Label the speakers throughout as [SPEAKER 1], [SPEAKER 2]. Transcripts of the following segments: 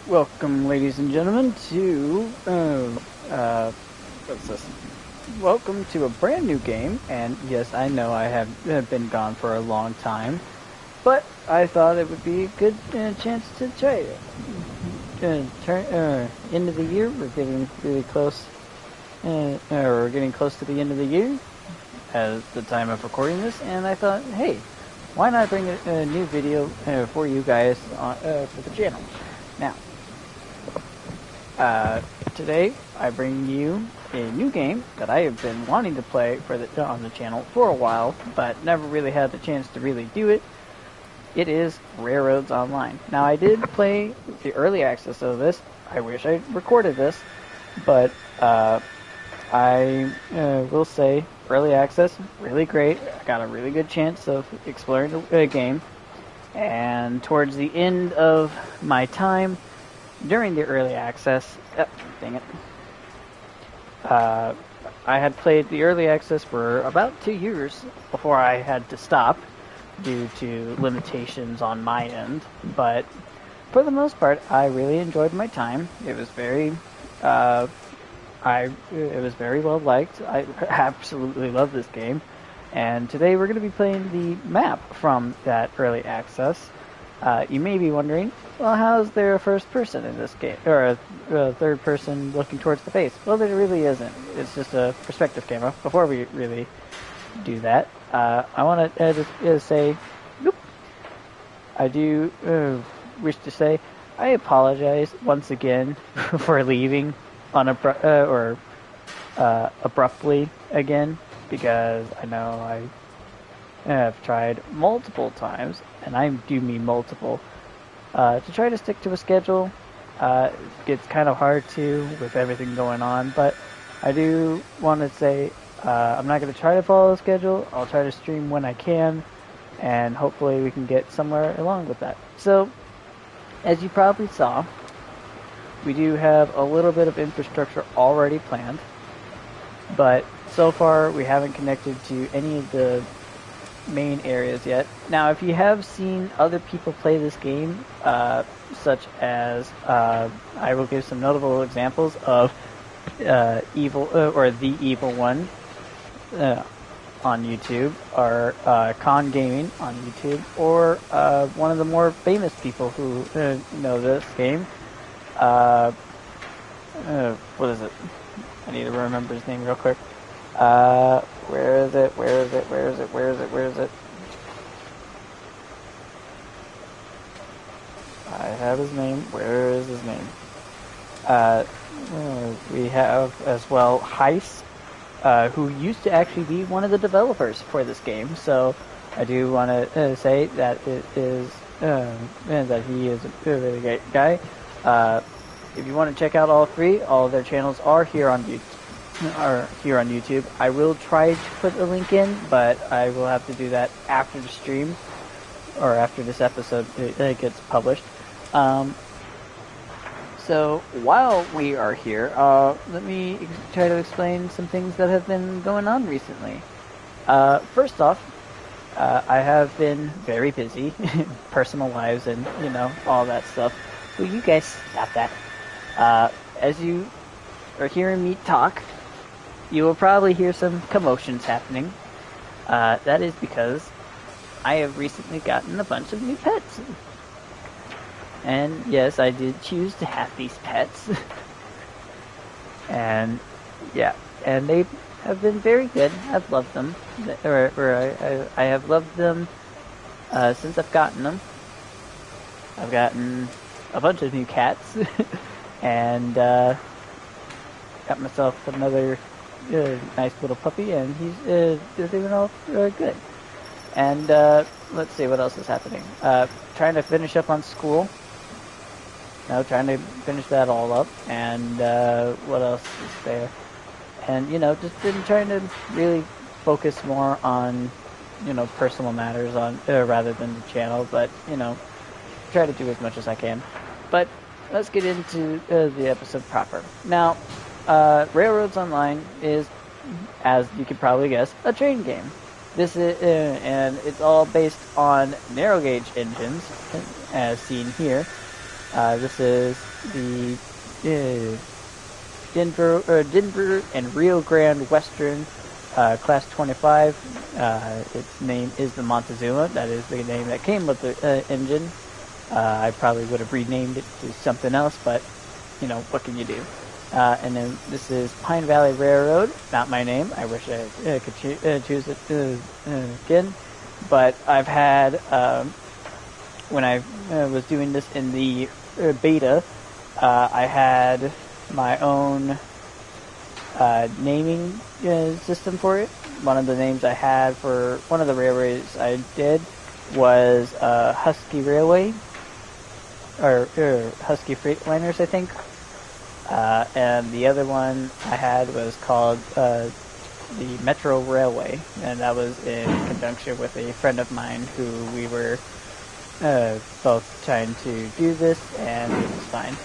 [SPEAKER 1] Welcome, ladies and gentlemen, to what's this? Welcome to a brand new game. And yes, I know I have been gone for a long time, but I thought it would be a good chance to try it. End of the year, we're getting really close. We're getting close to the end of the year, at the time of recording this, and I thought, hey, why not bring a new video for you guys for the channel? Now, today I bring you a new game that I have been wanting to play on the channel for a while, but never really had the chance to really do it. It is Railroads Online. Now, I did play the early access of this. I wish I recorded this, but I will say early access, really great. I got a really good chance of exploring the game, and towards the end of my time during the early access, dang it, I had played the early access for about 2 years before I had to stop due to limitations on my end, but for the most part, I really enjoyed my time. It was very, it was very well liked. I absolutely love this game, and today we're going to be playing the map from that early access. You may be wondering, well, how is there a first person in this game, or a third person looking towards the face? Well, there really isn't. It's just a perspective camera. Before we really do that, I want to just say, I do wish to say I apologize once again for leaving abruptly again, because I know I have tried multiple times, and I do mean multiple, to try to stick to a schedule. It gets kind of hard to with everything going on, but I do want to say I'm not going to try to follow a schedule. I'll try to stream when I can, and hopefully we can get somewhere along with that. So, as you probably saw, we do have a little bit of infrastructure already planned, but so far we haven't connected to any of the main areas yet. Now, if you have seen other people play this game, such as I will give some notable examples of Evil or The Evil One on YouTube, or Con Gaming on YouTube, or one of the more famous people who know this game. What is it? I need to remember his name real quick. Where is it? Where is it? Where is it? Where is it? Where is it? I have his name. Where is his name? We have as well Heist, who used to actually be one of the developers for this game. So I do want to say that it is that he is a really great guy. If you want to check out all three, all of their channels are here on YouTube. I will try to put a link in, but I will have to do that after the stream, or after this episode gets published. So while we are here, let me try to explain some things that have been going on recently. First off, I have been very busy, personal lives and, all that stuff. Will you guys stop that? As you are hearing me talk, you will probably hear some commotions happening. That is because I have recently gotten a bunch of new pets. And yes, I did choose to have these pets. And yeah, and they have been very good. I've loved them. I have loved them since I've gotten them. I've gotten a bunch of new cats. And got myself another nice little puppy, and he's doing all good. And let's see what else is happening. Trying to finish up on school. Trying to finish that all up. And what else is there? And just been trying to really focus more on personal matters on rather than the channel. But try to do as much as I can. But let's get into the episode proper. Now, Railroads Online is, as you can probably guess, a train game. This is, and it's all based on narrow gauge engines, as seen here. This is the Denver and Rio Grande Western Class 25. Its name is the Montezuma. That is the name that came with the engine. I probably would have renamed it to something else, but you know, what can you do? And then this is Pine Valley Railroad. Not my name. I wish I could choose it again. But I've had, when I was doing this in the beta, I had my own naming system for it. One of the names I had for one of the railways I did was Husky Railway, or Husky Freightliners, I think. And the other one I had was called the Metro Railway, and that was in conjunction with a friend of mine who we were both trying to do this, and it was fine.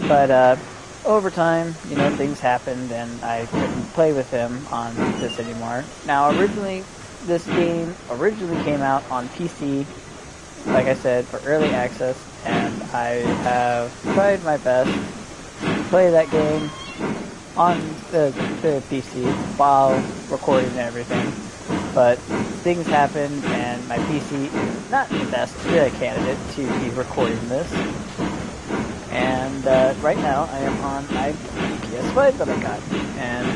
[SPEAKER 1] But over time, you know, things happened, and I couldn't play with him on this anymore. Now, originally, this game came out on PC, like I said, for early access, and I have tried my best to play that game on the PC while recording and everything. But things happened, and my PC is not the best candidate to be recording this. And right now, I am on my PS5 that I got. And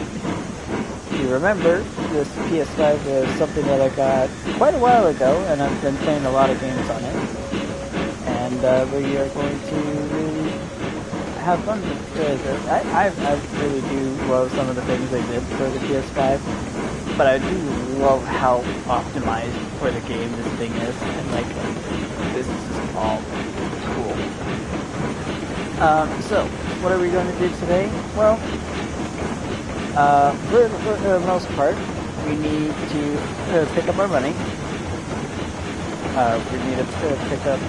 [SPEAKER 1] if you remember, this PS5 is something that I got quite a while ago, and I've been playing a lot of games on it. And we are going to really have fun with it. I really do love some of the things they did for the PS5, but I do love how optimized for the game this thing is, and like, this is all cool. So, what are we going to do today? Well, for the most part, we need to pick up our money. We need to pick up,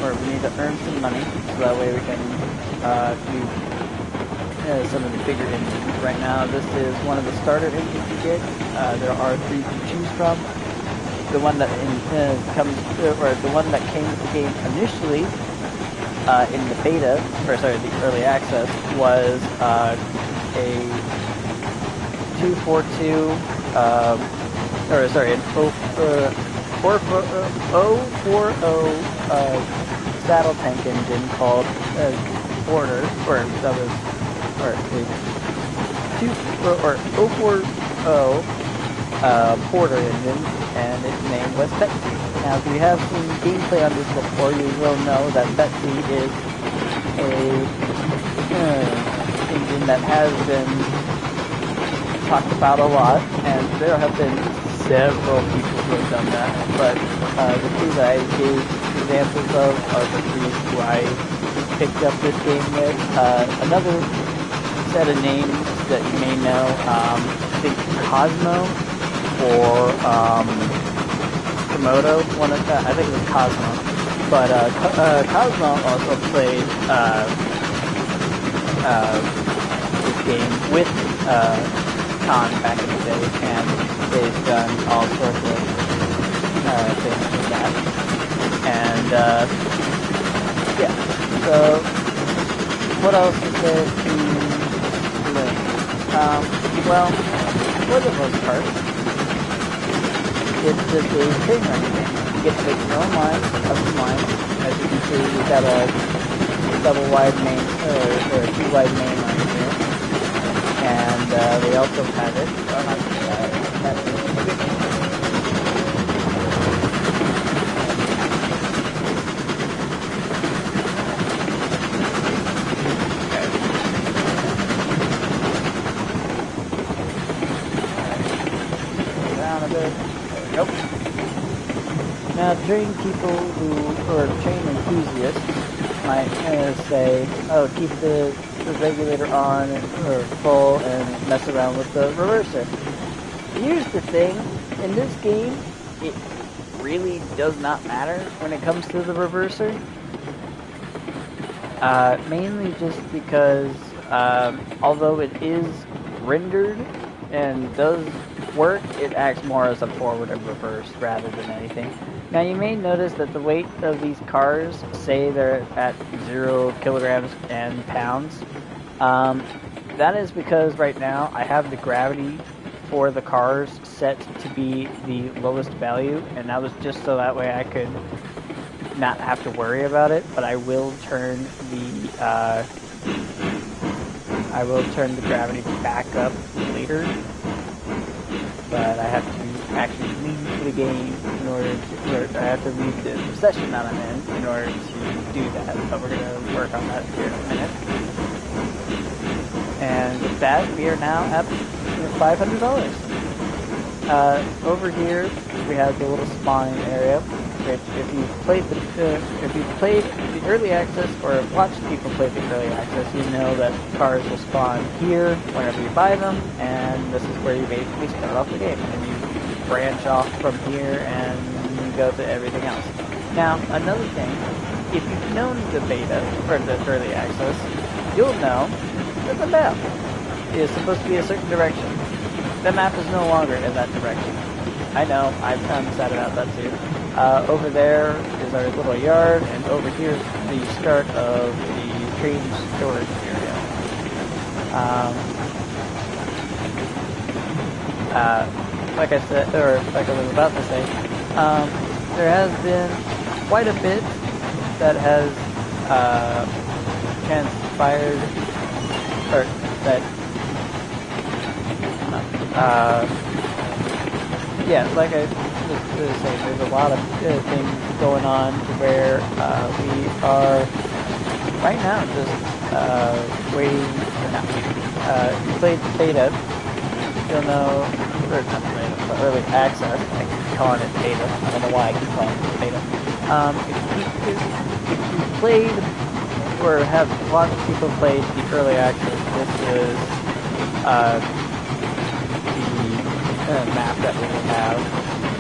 [SPEAKER 1] or we need to earn some money, so that way we can do some of the bigger engines. Right now, this is one of the starter engines you get. There are 3 to choose from. The one that the one that came with the game initially, in the beta, or sorry, the early access, was a 242, or sorry, an 040 saddle tank engine called Porter, or that was, or 040 Porter engine, and its name was Betsy. Now, if you have seen gameplay on this before, you will know that Betsy is a engine that has been talked about a lot, and there have been several people who have done that, but the 2 that I gave examples of are the 3 who I picked up this game with. Another set of names that you may know, I think Cosmo, or Komodo, I think it was Cosmo, but Cosmo also played this game with Khan back in the day, and they've done all sorts of things with that. And yeah, so what else is there to learn? Well, for the most part, it's just a train running game. You get to make your own line, custom line. As you can see, we've got a double wide main, or a 2 wide main line here. And they also have it. Down a bit. There we go. Now, train people or train enthusiasts might say, oh, keep the regulator on or full and mess around with the reverser. Here's the thing, in this game, it really does not matter when it comes to the reverser. Mainly just because, although it is rendered and does work, it acts more as a forward and reverse rather than anything. Now you may notice that the weight of these cars, say they're at 0 kilograms and pounds. That is because right now I have the gravity for the cars set to be the lowest value, and that was just so that way I could not have to worry about it. But I will turn the gravity back up later. But I have to actually leave the game in order to, or I have to leave the session that I'm in order to do that. But we're gonna work on that here in a minute. And with that, we are now at $500. Over here, we have the little spawning area, which if you've played the early access or have watched people play the early access, you know that cars will spawn here whenever you buy them, and this is where you basically start off the game, and you branch off from here and go to everything else. Now, another thing, if you've known the beta or the early access, you'll know that the map is supposed to be a certain direction. The map is no longer in that direction. I know, I'm kind of sad about that too. Over there is our little yard, and over here is the start of the train storage area. Like I said, or like I was about to say, there has been quite a bit that has transpired, or that, yeah, like I was saying, there's a lot of things going on to where we are right now just waiting, or not waiting. If you played the beta, you'll know, or not beta, but early access. I keep calling it beta. I don't know why I keep calling it beta. If you played or have lots of people played the early access, this is the map that we have.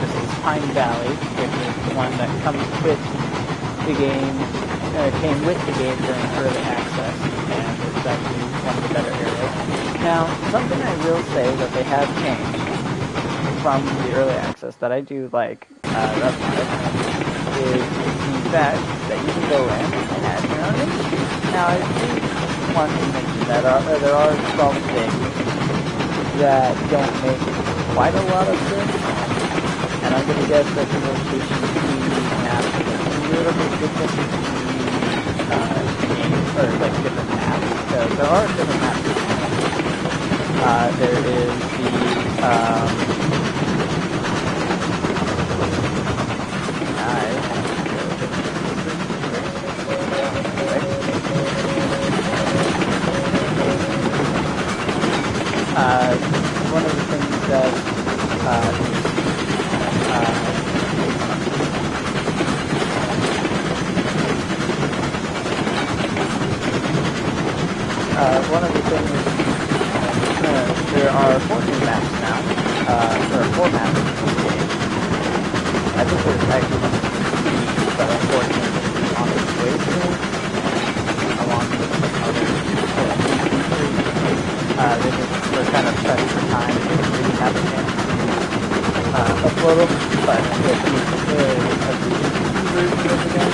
[SPEAKER 1] This is Pine Valley, which is the one that comes with the game, came with the game during early access, and it's actually one of the better areas. Now, something I will say that they have changed from the early access that I do like about is the fact that you can go in and add your own industry. Now, I do want to mention that there are some things that don't make quite a lot of sense, and I'm going to guess that the location between maps is a little bit different between games, or like different maps, because there are different maps. There is the, one of the things that one of the things, there are 4 new maps now, or 4 maps in the game. I think there's actually 3, but unfortunately on its way soon, along with some other we're kind of pressed for time and didn't really have a chance to upload them, but if you version of the game,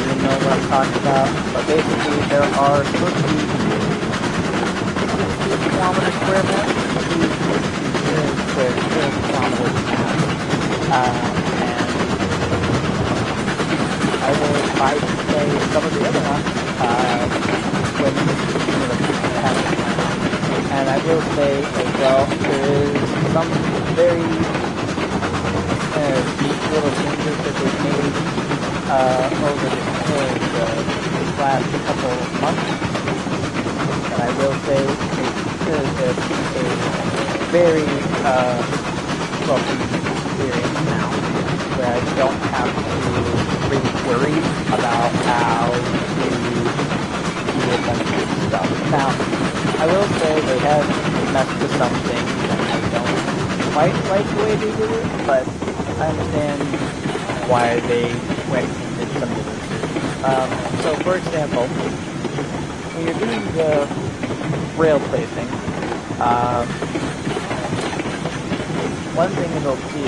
[SPEAKER 1] you know what I'm talking about. But basically, there are supposed to be 2 kilometer square maps, 2 square kilometers maps, and I will try to play some of the other ones when the people have it. And I will say as well, there is some very deep little changes that they've made over the last couple of months. And I will say it's a very welcome experience now, where I don't have to really worry about how to do a bunch of stuff. Now, I will say they have messed with some things and I don't quite like the way they did it, but I understand why they went and did some differences. So for example, when you're doing the rail placing, one thing it'll do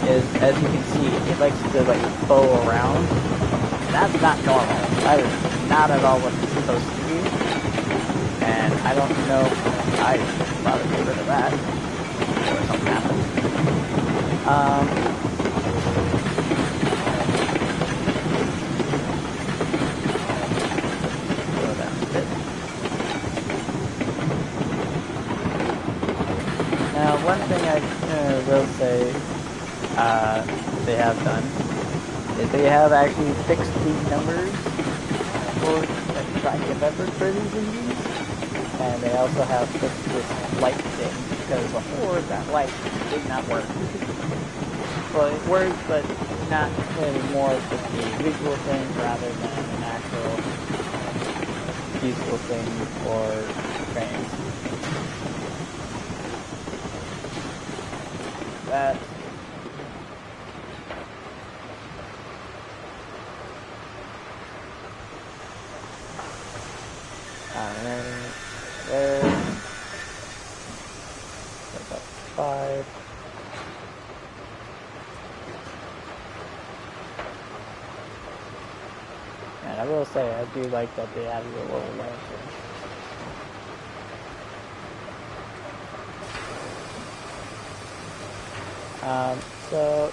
[SPEAKER 1] is, as you can see, it likes to like bow around. That's not normal. That is not at all what it's supposed to be. And I don't know if I should probably get rid of that before something happens. Slow down a bit. Now, one thing I will say they have done is they have actually fixed the numbers for trying to get effort for these engines, and they also have fixed this light thing, because before that light did not work. Well, it worked, but not really, more just a visual thing rather than an actual useful thing for trains. That there. That's up 5. And I will say, I do like that they added a little lantern. So,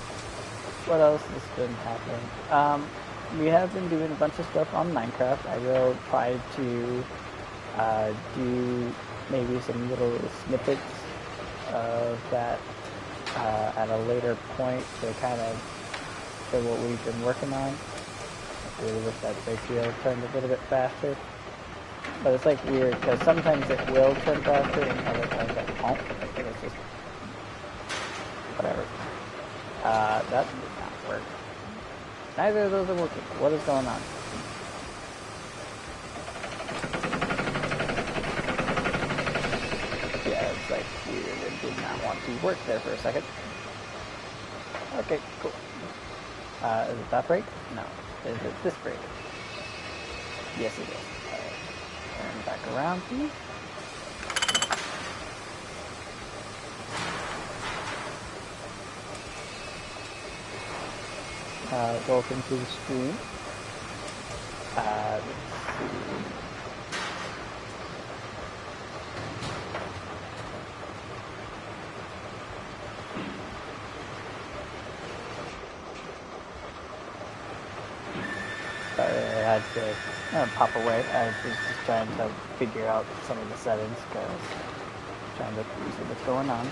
[SPEAKER 1] what else has been happening? We have been doing a bunch of stuff on Minecraft. I will try to do maybe some little snippets of that at a later point to kind of show what we've been working on. I really wish that ratio turned a little bit faster. But it's like weird, because sometimes it will turn faster and other times it won't. I think it's just whatever. That did not work. Neither of those are working. What is going on? Yeah, it's like weird. It did not want to work there for a second. Okay, cool. Is it that brake? No. Is it this brake? Yes, it is. Alright. Turn back around, please. Welcome to the stream. Let's see. Sorry, I had to pop away. I was just trying to figure out some of the settings because I'm trying to see what's going on.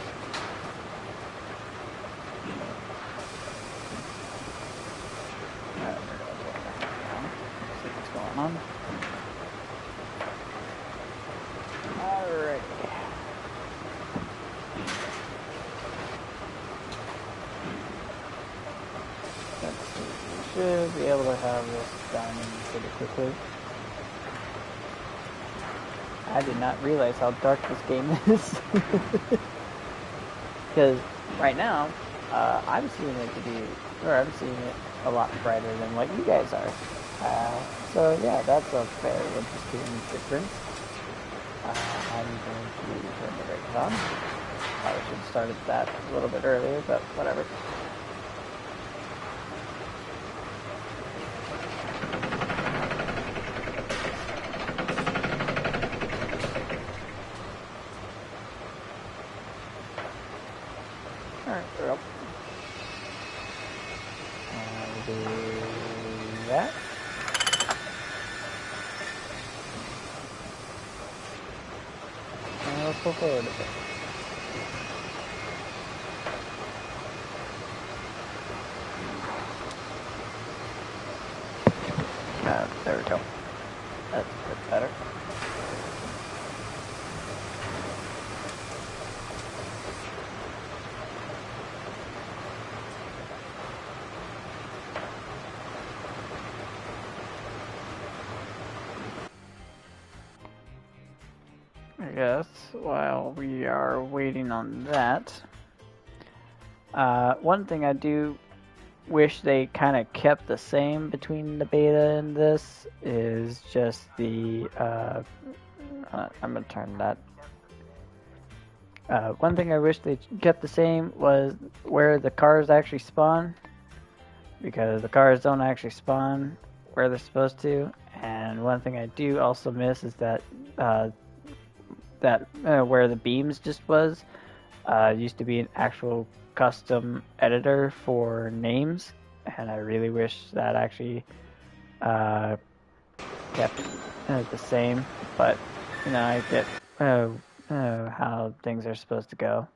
[SPEAKER 1] See what's going on. Alright. Let's see. We should be able to have this done pretty quickly. I did not realize how dark this game is. Because right now, I'm seeing it a lot brighter than what you guys are. So yeah, that's a very interesting difference. I'm going to turn the brakes on. Probably should have started that a little bit earlier, but whatever. Alright, there we go. Do that. And let's go forward a bit. There we go. That's a bit better. I guess while we are waiting on that, one thing I do wish they kind of kept the same between the beta and this is just the I'm gonna turn that One thing I wish they kept the same was where the cars actually spawn, because the cars don't actually spawn where they're supposed to. And one thing I do also miss is that where the beams just was used to be an actual custom editor for names, and I really wish that actually kept the same. But I get how things are supposed to go.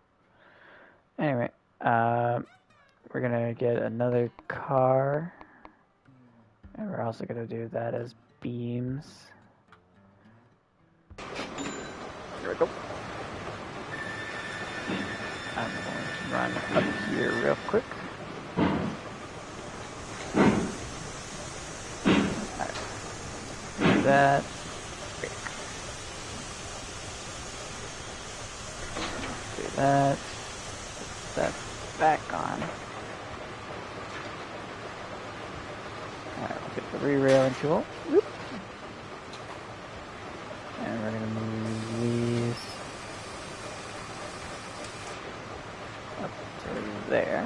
[SPEAKER 1] Anyway, we're gonna get another car, and we're also gonna do that as beams. Here we go. I'm going to run up here real quick. Alright. Do that. Do that. Put that back on. Alright, we'll get the re-railing tool. Whoop. And we're going to move these up to there.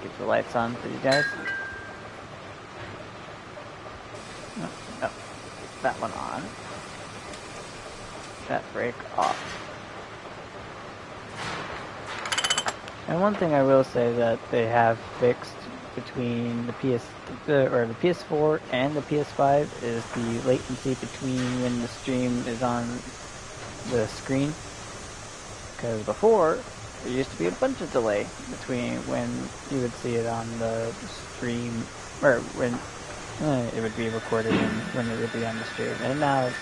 [SPEAKER 1] Get the lights on for you guys. No, that one on. That brake off. And one thing I will say that they have fixed between the PS4 and the PS5 is the latency between when the stream is on the screen. Because before, there used to be a bunch of delay between when you would see it on the stream, or when it would be recorded and when it would be on the stream. And now it's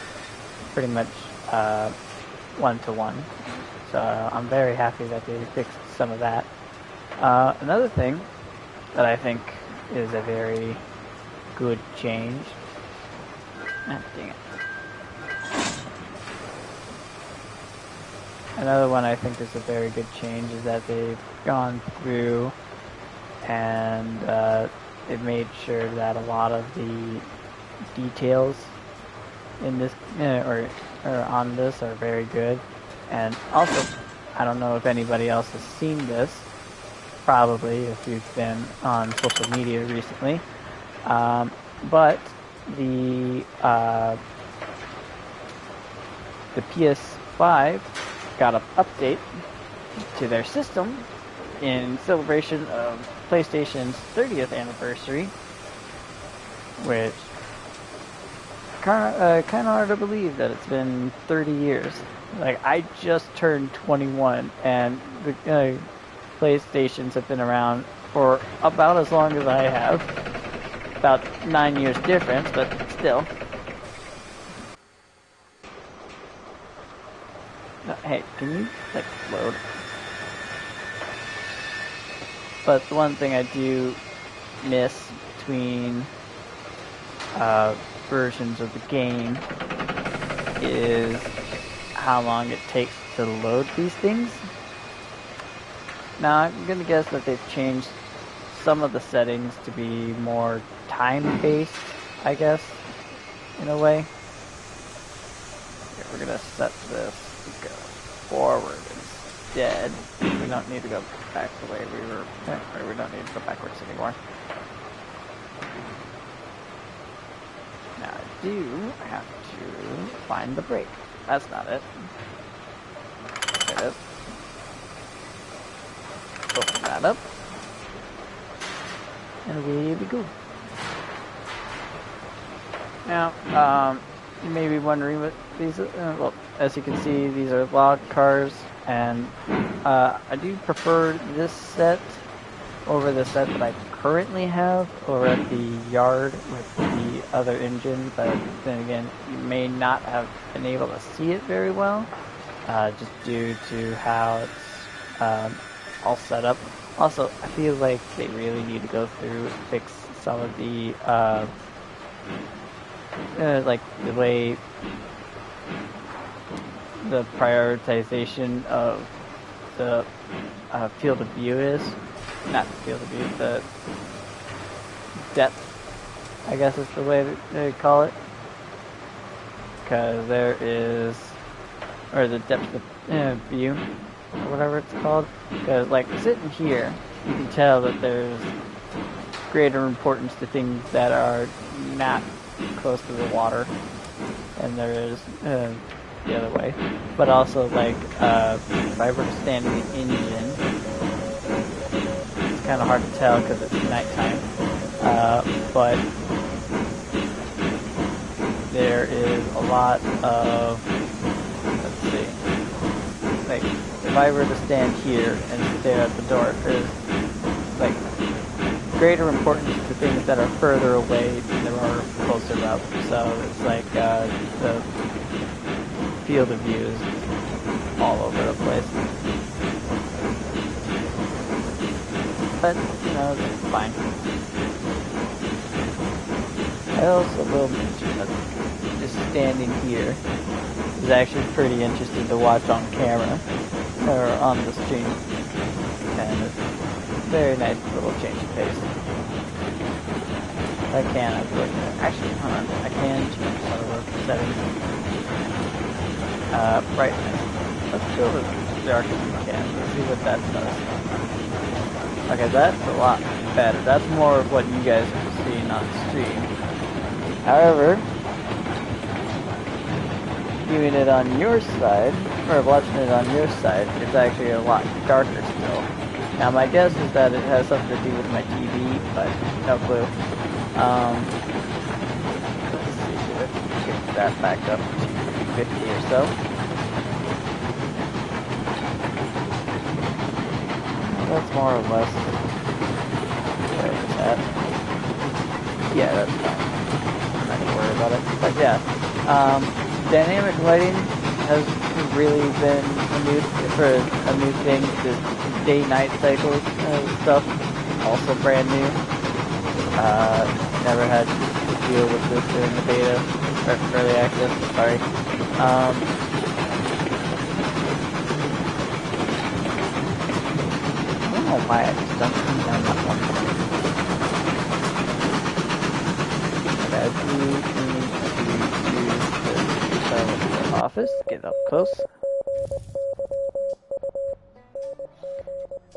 [SPEAKER 1] pretty much 1-to-1. So I'm very happy that they fixed some of that. Another thing that I think is a very good change. Ah, dang it. Another one I think is a very good change is that they've gone through and they've made sure that a lot of the details in this or on this are very good. And also, I don't know if anybody else has seen this, probably if you've been on social media recently, but the PS5 got an update to their system in celebration of PlayStation's 30th anniversary, which kind of hard to believe that it's been 30 years. Like, I just turned 21, and the PlayStations have been around for about as long as I have. About 9 years difference, but still. No, hey, can you, like, load? But the one thing I do miss between versions of the game is how long it takes to load these things. Now, I'm gonna guess that they've changed some of the settings to be more time-based, I guess, in a way. Here, we're gonna set this to go forward instead. We don't need to go back the way we were, or we don't need to go backwards anymore. Now, I do have to find the brake. That's not it. There it is. Open that up. And away we go. Now, you may be wondering what these are. Well, as you can see, these are log cars, and I do prefer this set over the set that I currently have over at the yard with the other engine, but then again, you may not have been able to see it very well, just due to how it's all set up. Also, I feel like they really need to go through and fix some of the, like the way the prioritization of the field of view is. Not the field of view, the depth I guess is the way that they call it. Because there is, or the depth of view, or whatever it's called. Because, like, sitting here, you can tell that there's greater importance to things that are not close to the water, and there is the other way. But also, like, if I were to stand in the engine, it's kind of hard to tell because it's nighttime. But there is a lot of, let's see, like, if I were to stand here and stare at the door, there's, like, greater importance to things that are further away than there are closer up. So it's like, the field of view is all over the place. But, you know, it's fine. I also will mention that just standing here is actually pretty interesting to watch on camera, or on the stream, and it's a very nice little change of pace. I can, actually, hold on, I can change some of the settings. Brightness. Let's go as dark as we can, let's see what that does. Okay, that's a lot better, that's more of what you guys are seeing on the stream. However, viewing it on your side, or watching it on your side, it's actually a lot darker still. Now my guess is that it has something to do with my TV, but no clue. Let's see here, get that back up to 50 or so. That's more or less where it's at. Yeah, that's fine. Not to worry about it. But yeah, dynamic lighting has really been a new thing. The day-night cycle stuff, also brand new. Never had to deal with this during the beta, or early access, sorry. I don't know why I just dumped them down that one. Okay, I do need to choose the office, get up close.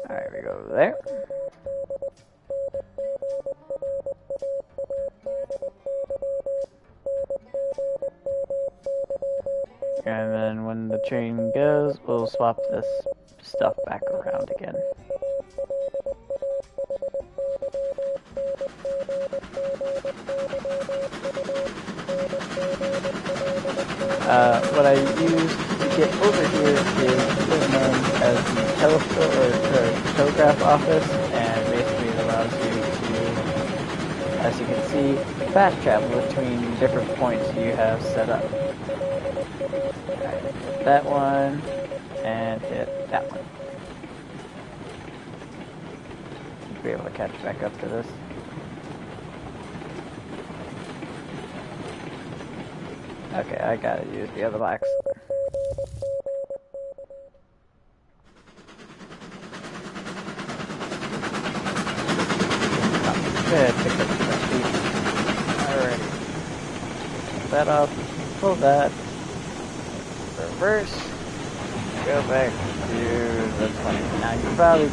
[SPEAKER 1] Alright, we go over there. And then when the train goes, we'll swap this stuff back around again. What I use to get over here is known as the telegraph office, and basically it allows you to, as you can see, fast travel between different points you have set up. Right, hit that one, and hit that one. Should be able to catch back up to this. Okay, I gotta use the other box. Good, pick up the sheet. Alrighty. Pull that off, pull that. Reverse. Go back to the 20. Now you've probably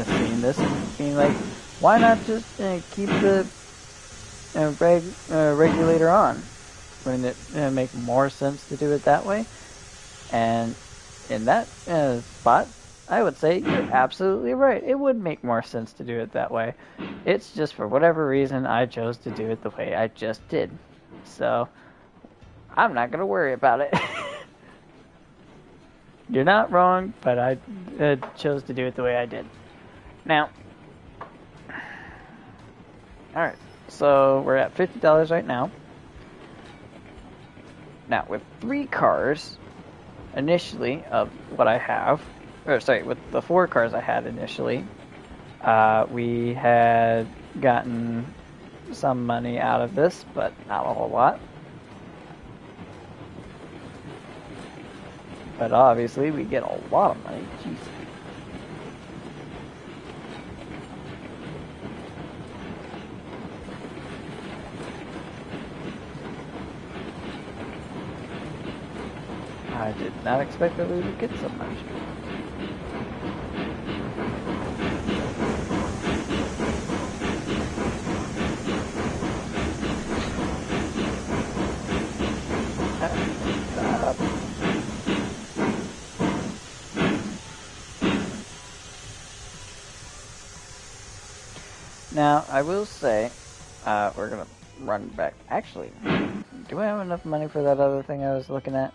[SPEAKER 1] seen this and being like, why not just keep the regulator on? Wouldn't it make more sense to do it that way? And in that spot, I would say you're absolutely right. It would make more sense to do it that way. It's just for whatever reason I chose to do it the way I just did. So I'm not going to worry about it. You're not wrong, but I chose to do it the way I did. Now, alright, so we're at $50 right now. Now, with 3 cars, initially, of what I have, or sorry, with the 4 cars I had initially, we had gotten some money out of this, but not a whole lot. But obviously, we get a lot of money. Jeez. I did not expect that we would get so much. Now, I will say, we're gonna run back. Actually, do I have enough money for that other thing I was looking at?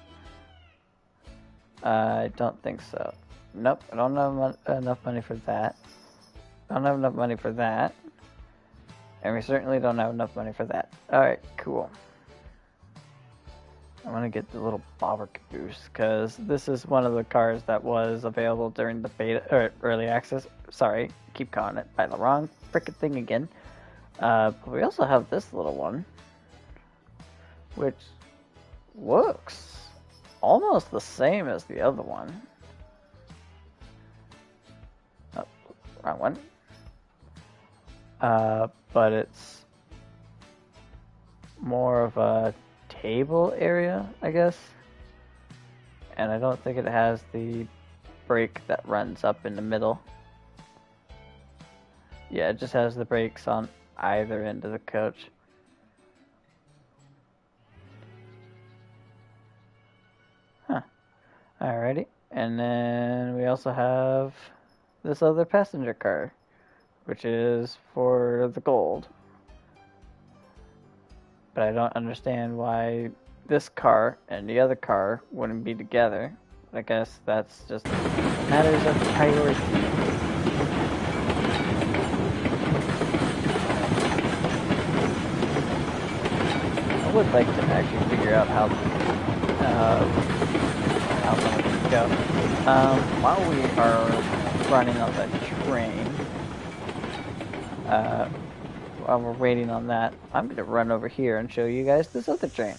[SPEAKER 1] I don't think so. Nope, I don't have enough money for that. I don't have enough money for that. And we certainly don't have enough money for that. Alright, cool. I want to get the little bobber caboose, because this is one of the cars that was available during the beta, or early access. Sorry, keep calling it by the wrong frickin' thing again. But we also have this little one, which looks almost the same as the other one. Oh, wrong one. But it's more of a table area, I guess. And I don't think it has the brake that runs up in the middle. Yeah, it just has the brakes on either end of the coach. Huh. Alrighty. And then we also have this other passenger car, which is for the gold. But I don't understand why this car and the other car wouldn't be together. I guess that's just matters of priority. I would like to actually figure out how some of these go. While we are running on the train, while we're waiting on that, I'm going to run over here and show you guys this other train.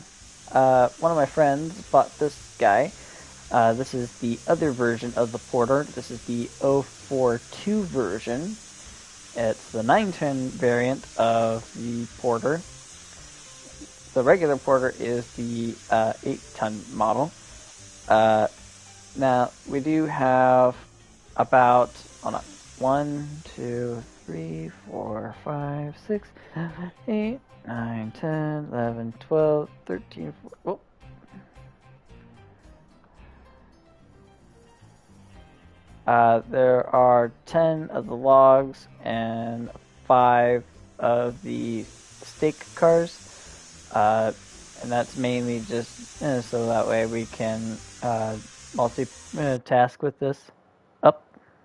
[SPEAKER 1] One of my friends bought this guy. This is the other version of the Porter. This is the 042 version. It's the 910 variant of the Porter. The regular Porter is the 8-ton model. Now, we do have about, hold on, 1, 2, 3, 4, 5, 6, 7, 8, 9, 10, 11, 12, 13, 14, there are 10 of the logs and 5 of the stake cars. And that's mainly just so that way we can multi-task with this.